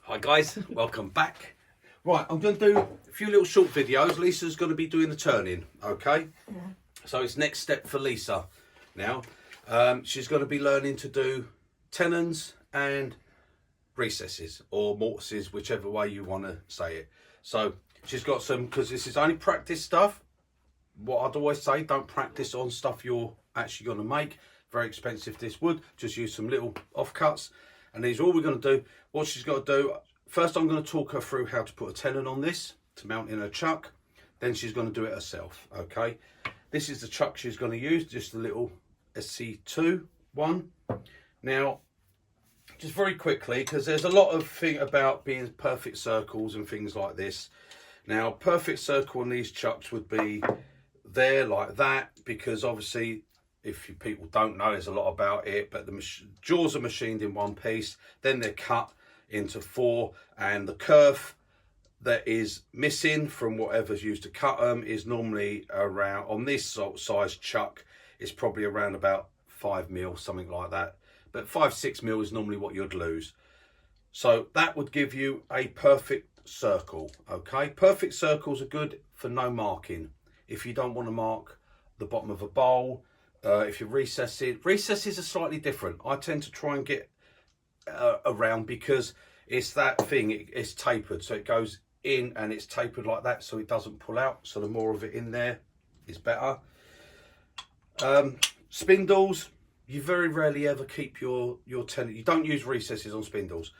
Hi guys, welcome back. Right, I'm going to do a few little short videos. Lisa's going to be doing the turning, okay? Yeah. So it's next step for Lisa now. She's going to be learning to do tenons and recesses or mortises, whichever way you want to say it. So she's got some, because this is only practice stuff. What I'd always say, don't practice on stuff you're actually going to make. Very expensive, this wood. Just use some little offcuts. And these are all we're going to do. What she's got to do, first I'm going to talk her through how to put a tenon on this to mount in her chuck. Then she's going to do it herself, okay? This is the chuck she's going to use, just a little SC2 one. Now, just very quickly, because there's a lot of thing about being perfect circles and things like this. Now, perfect circle on these chucks would be there like that, because obviously, if you people don't know, there's a lot about it, but the jaws are machined in one piece, then they're cut into four, and the curve that is missing from whatever's used to cut them is normally around, on this sort of size chuck, it's probably around about 5 mil, something like that. But 5-6 mil is normally what you'd lose. So that would give you a perfect circle, okay? Perfect circles are good for no marking. If you don't want to mark the bottom of a bowl, if you recess it, recesses are slightly different. I tend to try and get around, because it's that thing, it's tapered, so it goes in and it's tapered like that, so it doesn't pull out. So the more of it in there is better. Spindles, you very rarely ever keep your tenon. You don't use recesses on spindles.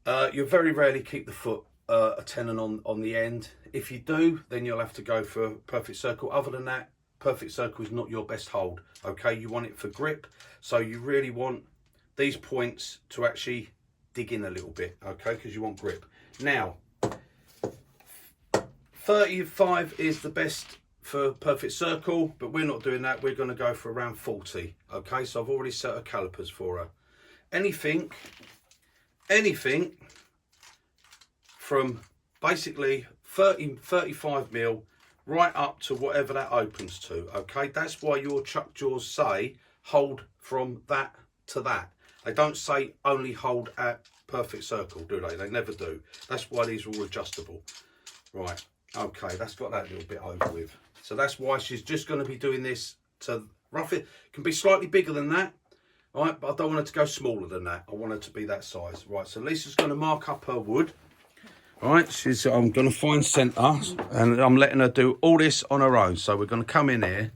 You very rarely keep the foot a tenon on the end. If you do, then you'll have to go for a perfect circle. Other than that, perfect circle is not your best hold, okay? You want it for grip, so you really want these points to actually dig in a little bit, okay? Because you want grip. Now, 35 is the best for perfect circle, but we're not doing that. We're going to go for around 40, okay? So I've already set her calipers for her. Anything from basically 35 mil right up to whatever that opens to, okay? That's why your chuck jaws say hold from that to that. They don't say only hold at perfect circle, do they? They never do. That's why these are all adjustable. Right, okay, that's got that little bit over with. So that's why she's just going to be doing this to rough it. Can be slightly bigger than that, right? But I don't want it to go smaller than that. I want it to be that size. Right, so Lisa's going to mark up her wood. Right, I'm going to find centre, and I'm letting her do all this on her own. So we're going to come in here.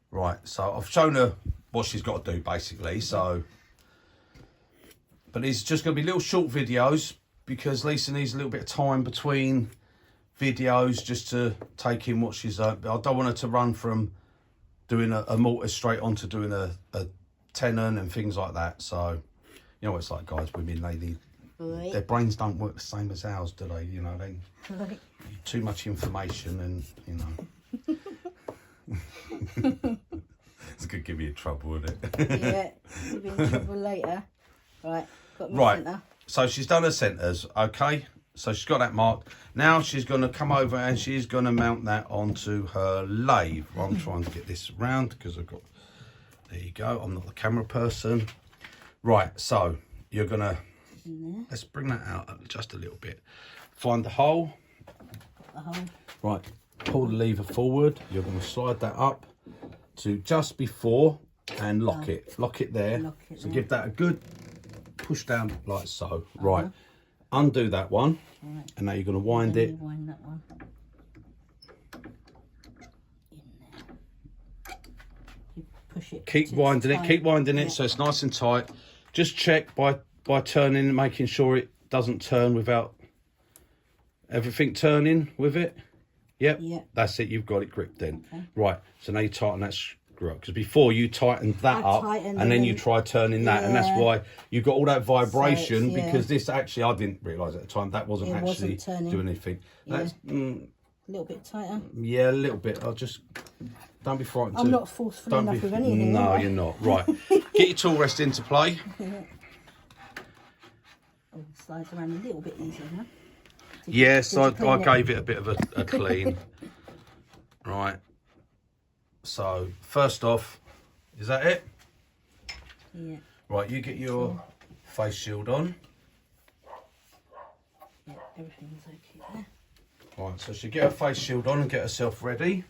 Right, so I've shown her what she's got to do, basically. So, but it's just going to be little short videos, because Lisa needs a little bit of time between videos just to take in what she's done. I don't want her to run from doing a mortise straight on to doing a tenon and things like that. So, you know what it's like, guys, women, their brains don't work the same as ours, do they? You know, they too much information, and you know. It's gonna give me in trouble, wouldn't it? Yeah, you'll be in trouble later. Right, got my right. centre. So she's done her centres, okay? So she's got that marked. Now she's going to come over and she's going to mount that onto her lathe. Well, I'm trying to get this round because I've got. There you go. I'm not the camera person. Right. So you're going to. Let's bring that out just a little bit. Find the hole. Got the hole. Right. Pull the lever forward. You're going to slide that up to just before and lock it. Lock it there. Lock it so there. give that a good push down like so. Right. Undo that one. Right. And now you're going to wind it. Wind that one. In there. You push it. Keep winding it. Keep winding it, yeah. so it's nice and tight. Just check by turning and making sure it doesn't turn without everything turning with it. Yep. Yep. That's it. You've got it gripped then. Okay. Right. So now you tighten that screw up, because before you tightened that up and then you try turning that, and that's why you got all that vibration. So because this actually, I didn't realise at the time that wasn't actually doing anything. Yeah. That's a little bit tighter. yeah, a little bit. I'll just don't be frightened. I'm not forceful enough with anything. No, you're not. Right. Get your tool rest into play. Oh, slides around a little bit easier now. Yes, I gave it a bit of a clean. Right. So first off, is that it? Yeah. Right, you get your face shield on. everything's okay there. Right, so she'll get her face shield on and get herself ready.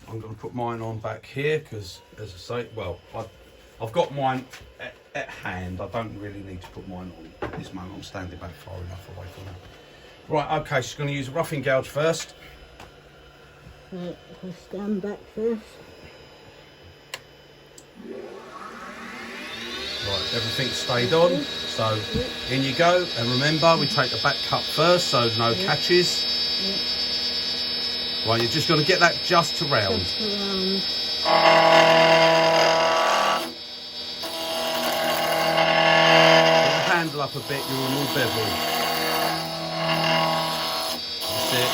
I'm going to put mine on back here because, as I say, well, I've got mine at hand. I don't really need to put mine on at this moment. I'm standing back far enough away from her. Right, okay, she's going to use a roughing gouge first. So if I stand back first. Right, everything's stayed on. So in you go. And remember, we take the back cut first, so no catches. Right, you're just going to get that just around. Just around. Put the handle up a bit, you're on all bevel. That's it.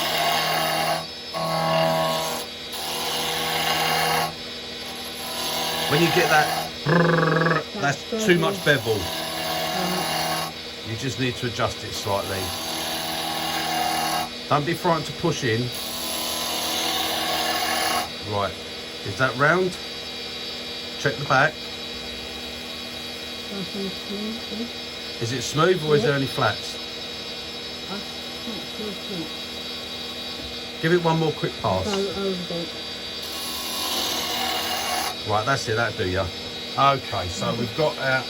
When you get that, that's too much bevel. You just need to adjust it slightly. Don't be frightened to push in. Right, is that round? Check the back. Is it smooth or is there any flats? Give it one more quick pass. Right, that's it, that'll do ya. Okay, so we've got our...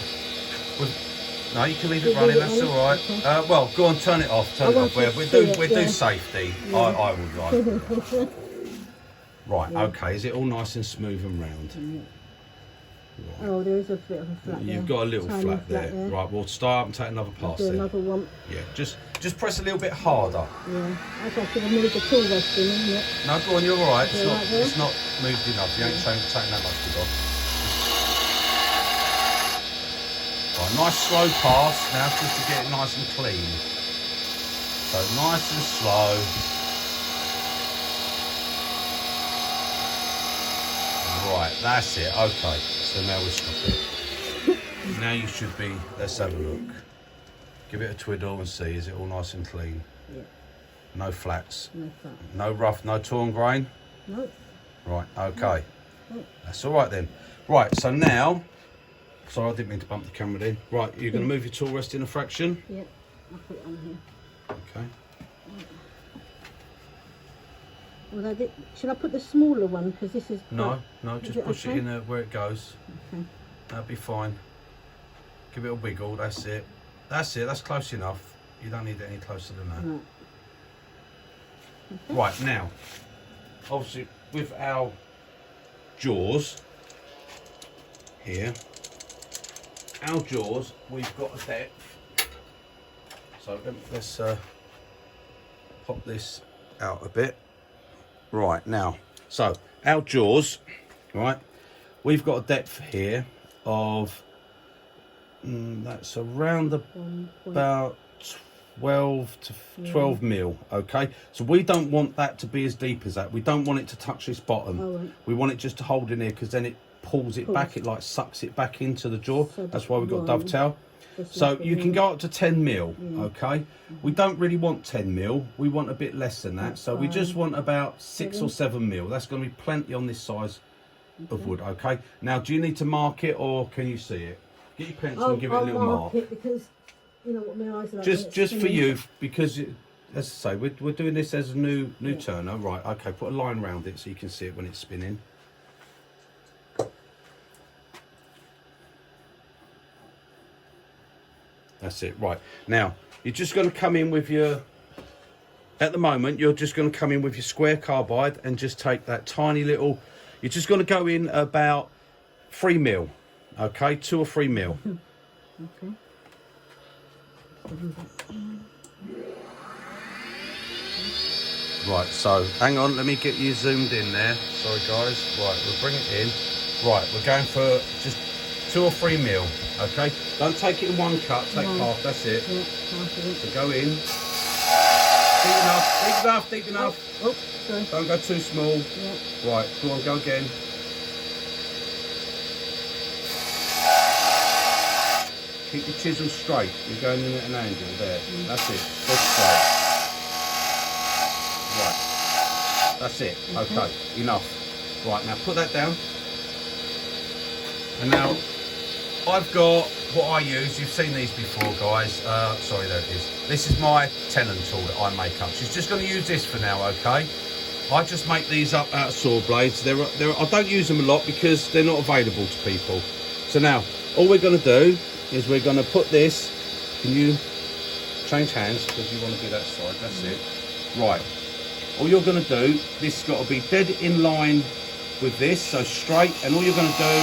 No, you can leave it running, that's alright. Well, go on, turn it off, turn it off. We do safety. I would like. Right, okay, is it all nice and smooth and round? Right. Oh, there is a bit of a flat there. You've got a little flat there. Right, we'll start up and take another pass do there. another one. Yeah, just press a little bit harder. Yeah, I thought I could have moved the tool rest in, isn't it? No, go on, you're alright. Right It's not moved enough. You ain't taking that much good off. Right, nice slow pass now just to get it nice and clean. So nice and slow. Right, that's it. Okay, so now we stop it. Now you should be, let's have a look. Give it a twiddle and see, is it all nice and clean? Yeah. No flats? No flat. No rough, no torn grain? No. Right, okay. No. That's all right then. Right, so now, sorry, I didn't mean to bump the camera then. Right, you're going to move your tool rest in a fraction? Yeah, I'll put it on here. Okay. Well, should I put the smaller one? Because this is... No, just push it in where it goes. Okay. That'll be fine. Give it a wiggle, that's it. That's it, that's close enough. You don't need it any closer than that. Right. Okay. Right, now, obviously with our jaws here, our jaws, we've got a depth. So let's pop this out a bit. Right, now, so our jaws, right, we've got a depth here of, that's around about 12 to 12 mil, okay? So we don't want that to be as deep as that. We don't want it to touch this bottom. Right. We want it just to hold in here because then it pulls it back, it like sucks it back into the jaw. So that's why we've got dovetail. Just So like you can go up to 10 mil, Yeah. okay? We don't really want 10 mil. We want a bit less than that. That's So we just fine. want about 6 or 7 mil. That's going to be plenty on this size of wood, okay? Now, do you need to mark it or can you see it? Get your pencil and give it a little mark. It because you know what my eyes are like. Just for you, because as I say, we're doing this as a new turner, right? Okay, put a line around it so you can see it when it's spinning. That's it, right. Now, you're just going to come in with your, at the moment, you're just going to come in with your square carbide and just take that tiny little, you're just going to go in about 3 mil, okay? 2 or 3 mil. Okay. Right, so hang on, let me get you zoomed in there. Sorry guys. Right, we'll bring it in. Right, we're going for just 2 or 3 mil, okay? Don't take it in one cut, take half, that's it. Yeah, half of it. So go in. Deep enough, deep enough, deep enough. Oh, sorry. Don't go too small. Yeah. Right, go on, go again. Keep your chisel straight. You're going in at an angle there. That's it. Dead straight. Right. That's it. Okay. Enough. Right, now put that down. And now I've got what I use, you've seen these before, guys. Sorry, there it is. This is my tenon tool that I make up. She's just going to use this for now, okay? I just make these up out of saw blades. I don't use them a lot because they're not available to people. So now, all we're going to do is we're going to put this. Can you change hands because you want to do that side? That's it. Right. All you're going to do, this has got to be dead in line with this, so straight. And all you're going to do,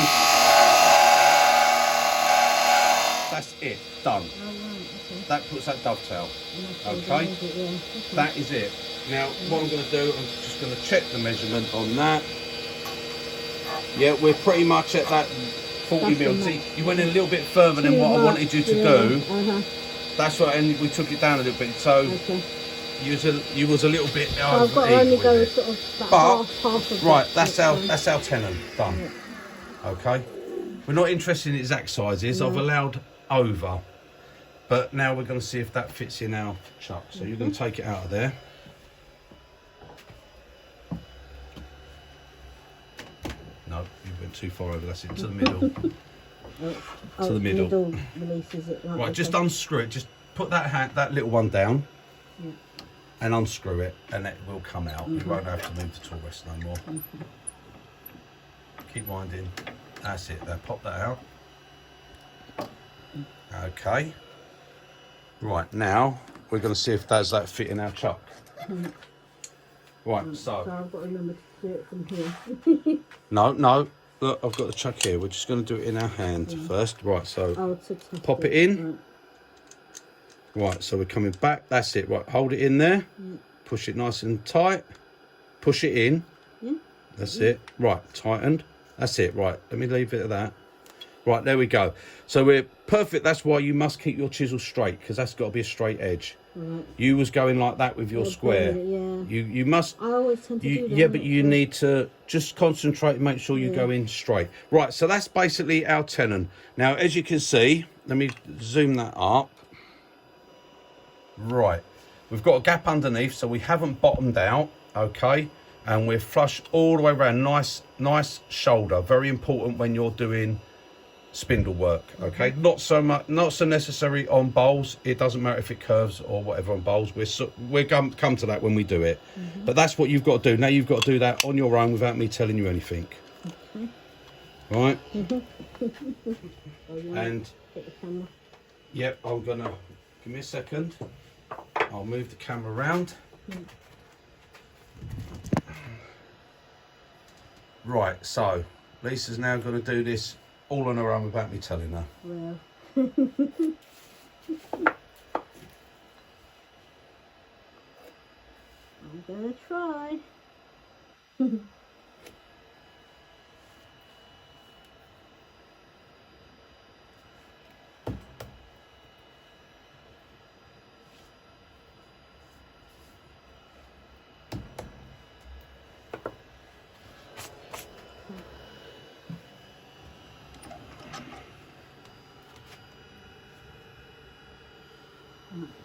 that's it. Done. Oh, right, okay. That puts that dovetail. Okay. Okay. That is it. Now, what I'm going to do, I'm just going to check the measurement on that. Yeah, we're pretty much at that 40 mil. See, you went a little bit further than what I wanted you to do. That's right, and we took it down a little bit. So you was a little bit. So I've got to only go sort of about half of right, that's our tenon done. Yeah. Okay, we're not interested in exact sizes. I've allowed over, but now we're going to see if that fits in our chuck. So you're going to take it out of there. No, you went too far over. That's it. To the middle. To the middle. Releases it. Right, just unscrew it. Just put that little one down, and unscrew it, and it will come out. You won't have to move the tool rest no more. Keep winding. That's it. Now pop that out. Okay. Right, now we're going to see if does that fit in our chuck. Right, so I've got to remember to do it from here. No. Look, I've got the chuck here. We're just going to do it in our hand first. Right, so pop it in. Right, so we're coming back. That's it. Right, hold it in there. Push it nice and tight. Push it in. That's it. Right, tightened. That's it. Right, let me leave it at that. Right, there we go. So we're perfect. That's why you must keep your chisel straight, because that's got to be a straight edge. Right. You was going like that with your square. You must. I always tend to do that. Yeah, but you need to just concentrate and make sure you go in straight. Right, so that's basically our tenon. Now, as you can see, let me zoom that up. Right, we've got a gap underneath, so we haven't bottomed out, okay? And we're flush all the way around. Nice shoulder. Very important when you're doing spindle work, okay? Not so necessary on bowls. It doesn't matter if it curves or whatever on bowls. We're come to that when we do it. But that's what you've got to do. Now you've got to do that on your own without me telling you anything. Right? And yep, I'm gonna give me a second. I'll move the camera around. Right, so Lisa's now going to do this all on her own without me telling her. Well. I'm going to try.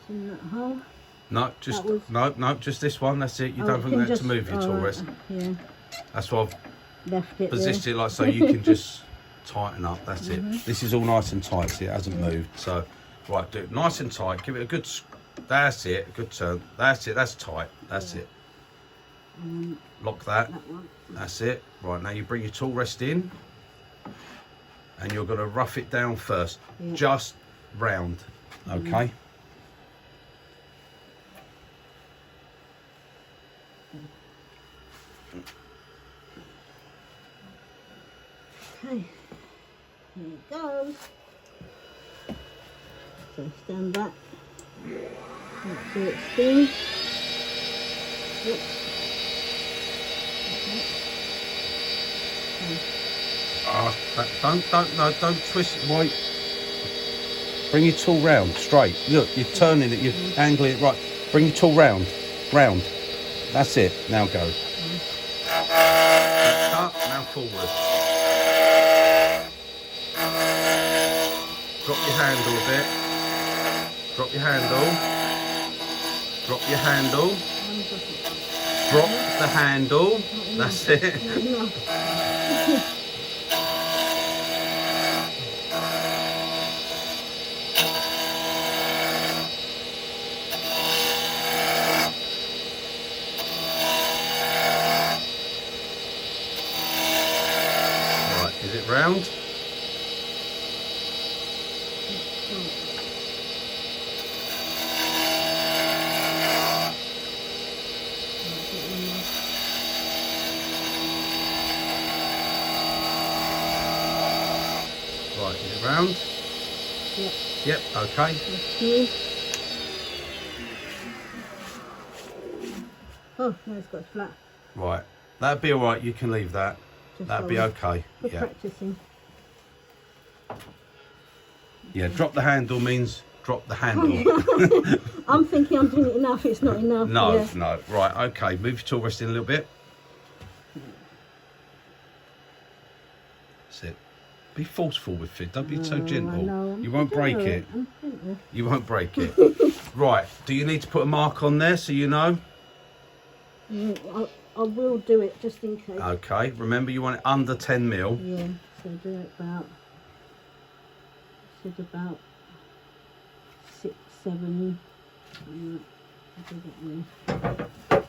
In that hole. No, just this one. That's it. You don't think that to move your tool rest. Yeah. That's why I've left it positioned it like so you can just tighten up. That's it. This is all nice and tight. See, it hasn't moved. So, right, do it nice and tight. Give it a good. That's it. A good turn. That's it. That's tight. That's it. Lock that. That's it. Right, now you bring your tool rest in, and you're going to rough it down first, just round. Okay. Okay, here it goes. So stand back. Make sure it spins. Yep. Okay. Don't twist it. Wait. Bring your tool round, straight. Look, you're turning it, you're angling it right. Bring your tool round. That's it. Now go. Up, now forward. Drop your handle a bit. Drop your handle. Drop your handle. Drop the handle. That's it. Right, is it round? Yep. Yep, okay. Thank you. Oh, no, it's got flat. Right, that'd be all right. You can leave that. Just That'd be for okay. Yeah. practicing. Yeah, drop the handle means drop the handle. I'm thinking I'm doing it enough. It's not enough. No, Yeah. no. Right, okay. Move your tool rest in a little bit. That's it. Be forceful with it. Don't be so gentle. You won't break it. You won't break it. Right. Do you need to put a mark on there so you know? I will do it just in case. Okay. Remember, you want it under 10 mil. Yeah. So do it about. Said about 6, 7. I'll do that there.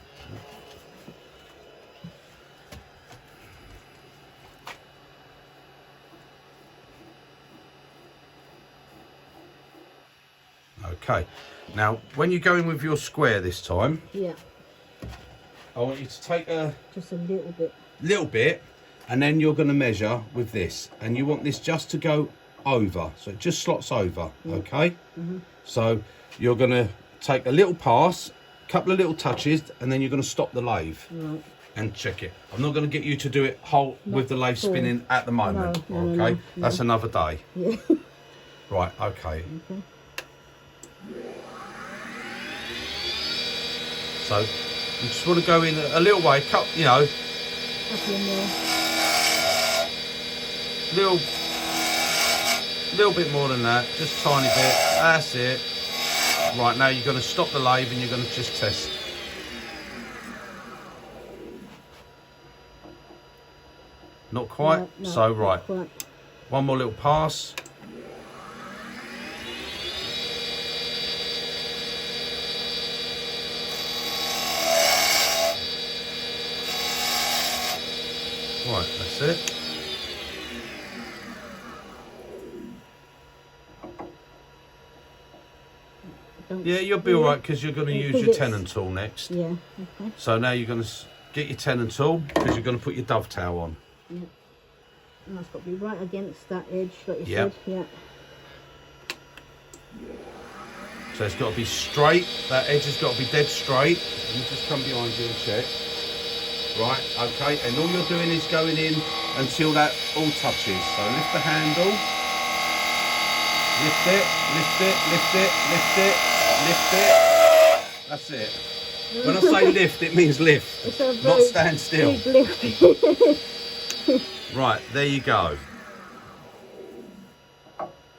Okay. Now, when you go in with your square this time, Yeah. I want you to take a Just a little bit. And then you're going to measure with this, and you want this just to go over, so it just slots over. Okay. So you're going to take a little pass, a couple of little touches, and then you're going to stop the lathe and check it. I'm not going to get you to do it whole with the lathe spinning at the moment. No, okay. no. That's another day. Yeah. Right. Okay. So you just want to go in a little way, you know, little bit more than that, just tiny bit. That's it. Right, now you're going to stop the lathe and you're going to just test. Not quite. No, so right, quite. one more little pass. Right, that's it. Yeah, you'll be all right because you're going to use your tenon tool next. Yeah, okay. So now you're going to get your tenon tool because you're going to put your dovetail on. Yeah. And that's got to be right against that edge, like you Yep. said. Yeah. So it's got to be straight. That edge has got to be dead straight. You just come behind you and check. Right, okay. And all you're doing is going in until that all touches. So lift the handle. Lift it, lift it, lift it, lift it, lift it. That's it. When I say lift, it means lift, not stand still. Right, there you go.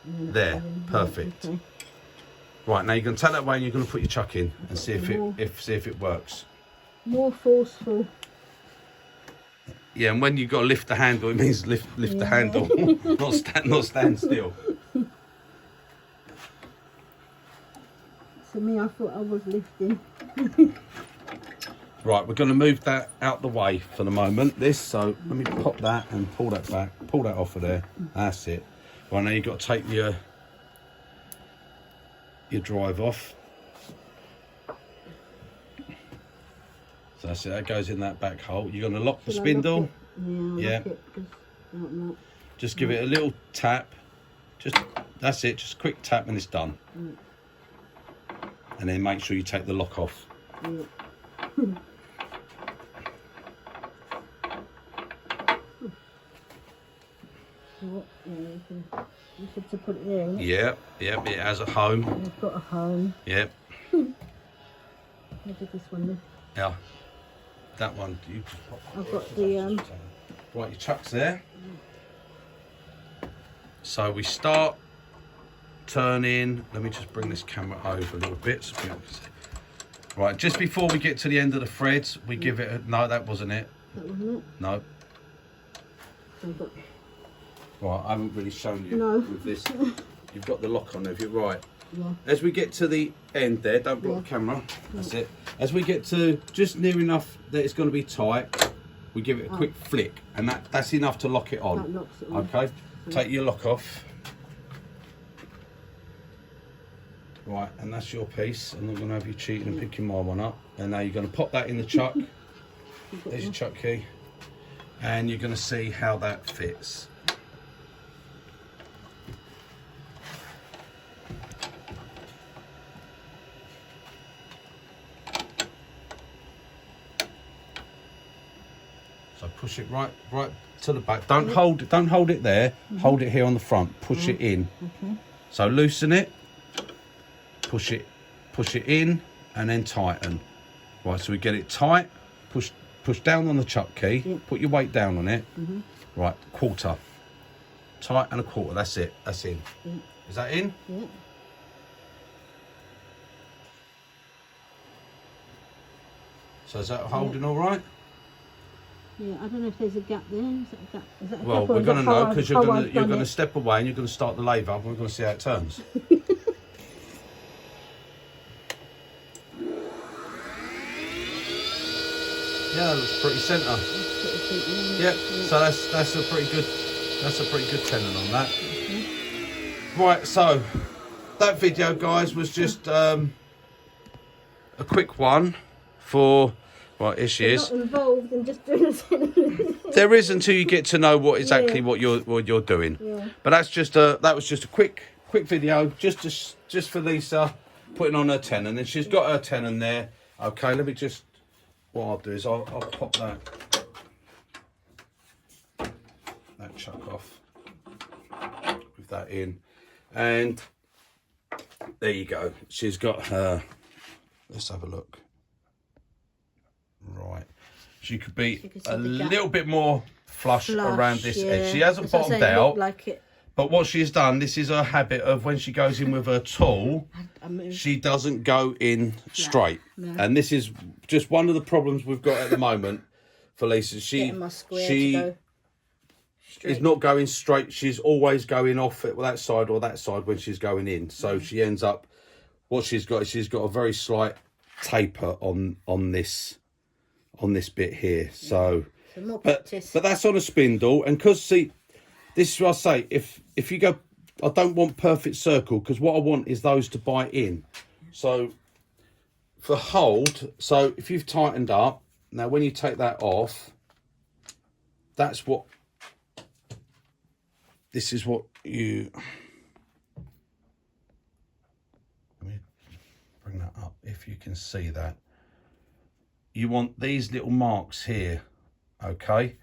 There, perfect. Okay. Right, now you're going to take that away and you're going to put your chuck in and see if it works. More forceful. Yeah, and when you've got to lift the handle, it means lift the handle, not stand still. To me, I thought I was lifting. Right, we're going to move that out the way for the moment. So let me pop that and pull that back, pull that off of there. That's it. Right, now you've got to take your drive off. So that's it. That goes in that back hole. You're going to lock the spindle. Yeah. Just give it a little tap. That's it. Just a quick tap and it's done. And then make sure you take the lock off. You said to put it there. Yep, it has a home. You've got a home. Yep. How did this one look? Yeah. That one. I've got the Right, your chuck's there. So we start turning. Let me just bring this camera over a little bit so people can see. Right, just before we get to the end of the threads, we give it a... No, that wasn't it. That wasn't it? No. So I've got... Right, I haven't really shown you with this. You've got the lock on there, right. Yeah. As we get to the end there, don't block the camera. That's it. As we get to just near enough that it's going to be tight, we give it a quick flick, and that's enough to lock it on. That locks it on. Okay, take your lock off. Right, and that's your piece, and I'm going to have you cheating and picking my one up. And now you're going to pop that in the chuck. There's your chuck key. And you're going to see how that fits. So push it right to the back. Don't hold it there. Hold it here on the front. Push it in. So loosen it. Push it in, and then tighten. Right, so we get it tight. Push down on the chuck key. Put your weight down on it. Right, quarter. Tight and a quarter. That's it. That's in. Is that in? Yeah. So is that holding all right? Yeah, I don't know if there's a gap there. Is that a gap? Is that a Well, gap, or we're is going to that how know, because I've you're done going to it? step away and you're going to start the lathe up, and we're going to see how it turns. Yeah, that looks pretty centre. Yeah, so that's a pretty good tenon on that. Right, so that video, guys, was just a quick one for. Right, here she is. Not involved in just doing it. There is, until you get to know what exactly what you're doing. Yeah. But that was just a quick video, just for Lisa putting on her tenon, and she's got her tenon there. Okay, let me just. What I'll do is I'll pop that chuck off with that in, and there you go. She's got her. Let's have a look. Right, she could be a little bit more flush around this edge. She hasn't bottomed out. Like it. But what she's done, this is her habit of when she goes in with her tool, she doesn't go in straight. No. And this is just one of the problems we've got at the moment for Lisa. She is not going straight. She's always going off at that side or that side when she's going in. So she ends up, what she's got a very slight taper on this bit here. So more practice. But that's on a spindle, and because see, this is what I say, if you go, I don't want perfect circle, because what I want is those to bite in. So for hold, so if you've tightened up, now when you take that off, this is what you, let me bring that up if you can see that. You want these little marks here, okay?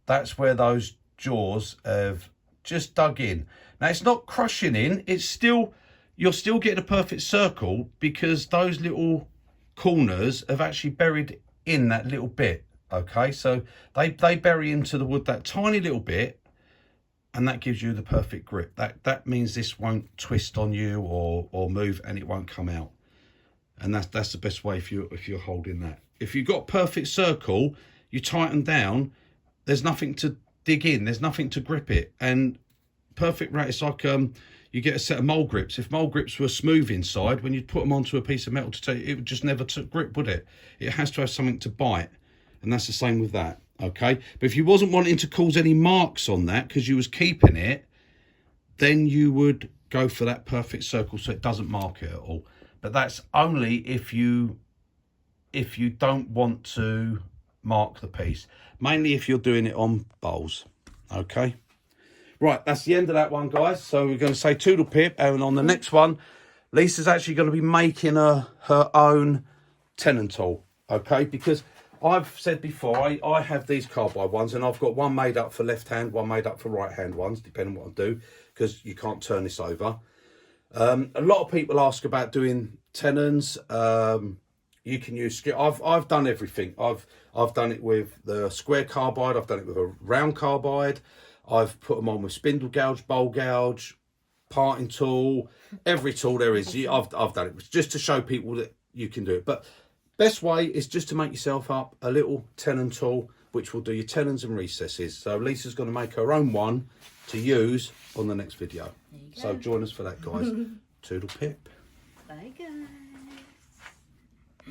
That's where those jaws have just dug in. Now it's not crushing in, it's still, you're still getting a perfect circle, because those little corners have actually buried in that little bit. Okay, so they bury into the wood that tiny little bit, and that gives you the perfect grip. That means this won't twist on you or move, and it won't come out. And that's the best way if you're holding that. If you've got perfect circle, you tighten down, there's nothing to dig in, there's nothing to grip it. And perfect right, it's like you get a set of mole grips. If mole grips were smooth inside, when you put them onto a piece of metal to take, it would just never grip, would it? It has to have something to bite, and that's the same with that. Okay, but if you wasn't wanting to cause any marks on that because you was keeping it, then you would go for that perfect circle so it doesn't mark it at all. But that's only if you don't want to mark the piece, mainly if you're doing it on bowls. Okay, right, that's the end of that one, guys. So we're going to say toodle pip, and on the next one, Lisa's actually going to be making her own tenon tool. Okay, because I've said before, I have these carbide ones, and I've got one made up for left hand, one made up for right hand ones, depending on what I do, because you can't turn this over. A lot of people ask about doing tenons. You can use, I've done everything. I've done it with the square carbide, I've done it with a round carbide, I've put them on with spindle gouge, bowl gouge, parting tool, every tool there is. I've done it just to show people that you can do it. But best way is just to make yourself up a little tenon tool, which will do your tenons and recesses. So Lisa's going to make her own one to use on the next video. So join us for that, guys. Toodle pip. Bye, guys.